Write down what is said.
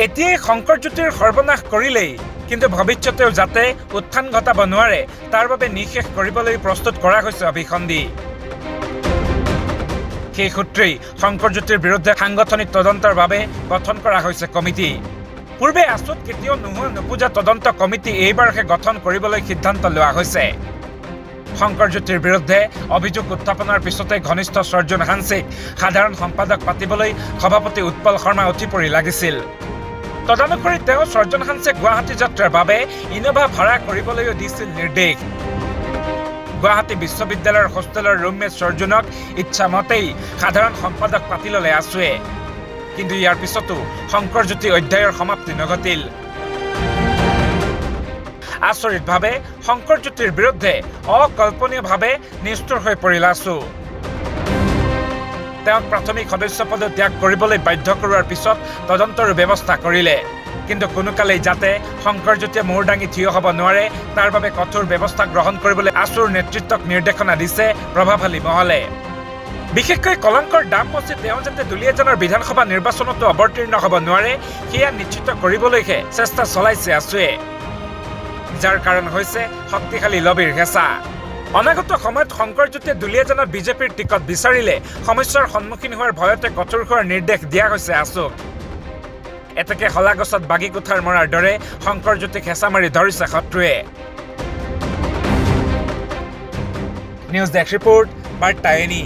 এতিয়াই শংকৰজ্যোতিৰ সৰ্বনাশ কৰিলেই কিন্তু ভৱিষ্যতেও যাতে উত্থান ঘটাব নোৱাৰে তাৰ বাবে নিঃশেষ কৰিবলৈ প্ৰস্তুত কৰা হৈছে অভিসন্ধি সেই সূত্ৰেই শংকৰজ্যোতিৰ বিৰুদ্ধে সাংগঠনিক তদন্তৰ বাবে গঠন কৰা হৈছে কমিটি পূৰ্বে আছুত কেতিয়াও নোপোজা তদন্ত কমিটি এইবাৰহে গঠন কৰিবলৈ সিদ্ধান্ত লোৱা হৈছে শংকৰজ্যোতিৰ বিৰুদ্ধে অভিযোগ উত্থাপনৰ পিছতে ঘনিষ্ঠ সৰ্জন হানসিক সাধাৰণ সম্পাদক পাতিবলৈ সভাপতি উৎপল শৰ্মা উঠি পৰি লাগিছিল তদনুসৰি তেওঁ সৰ্জন হানসিক গুৱাহাটী যাত্ৰাৰ বাবে ইনোভা ভাড়া কৰিবলৈও দিছিল নিৰ্দেশ গুৱাহাটী বিশ্ববিদ্যালয়ৰ হোষ্টেলৰ ৰুমমেট সৰ্জনক ইচ্ছামতেই সাধাৰণ সম্পাদক পাতি ল'লে আছুৱে কিন্তু ইয়াৰ পিছতো শংকৰজ্যোতি অধ্যায়ৰ সমাপ্তি নঘটিল আচৰিতভাৱে শংকৰজ্যোতিৰ বিৰুদ্ধে অকল্পনীয়ভাৱে নিষ্ঠুৰ হৈ পৰিল আছু তেওঁক প্ৰাথমিক সদস্য পদ ত্যাগ কৰিবলৈ বাধ্য কৰোৱাৰ পিছত তদন্তৰ ব্যৱস্থা কৰিলে কিন্তু কোনোকালেই যাতে শংকৰজ্যোতিয়ে মূৰ দাঙি থিয় হ'ব নোৱাৰে তাৰ বাবে কঠোৰ ব্যৱস্থা গ্ৰহণ কৰিবলৈ আছুৰ নেতৃত্বক নিৰ্দেশনা দিছে প্ৰভাৱশালী মহলে বিশেষকৈ কলংকৰ দাম মচি তেওঁ যাতে দুলীয়াজানৰ বিধানসভা নিৰ্বাচনতো অৱতীৰ্ণ হ'ব নোৱাৰে সেয়া নিশ্চিত কৰিবলৈহে চেষ্টা চলাইছে আছুৱে যাৰ কাৰণ হৈছে শক্তিশালী লবিৰ হেঁচা অনাগত সময়ত শংকৰজ্যোতিয়ে দুলীয়াজানত বিজেপিৰ টিকট বিচাৰিলে সমস্যাৰ সন্মুখীন হোৱাৰ ভয়তে কঠোৰ হোৱাৰ নিৰ্দেশ দিয়া হৈছে আছুক এতেকে হলাগছত বাগি কুঠাৰ মৰাৰ দৰে শংকৰজ্যোতিক হেঁচা মাৰি ধৰিছে শত্ৰুৱে নিউজ ডেস্ক ৰিপৰ্ট বাৰ্তা এনি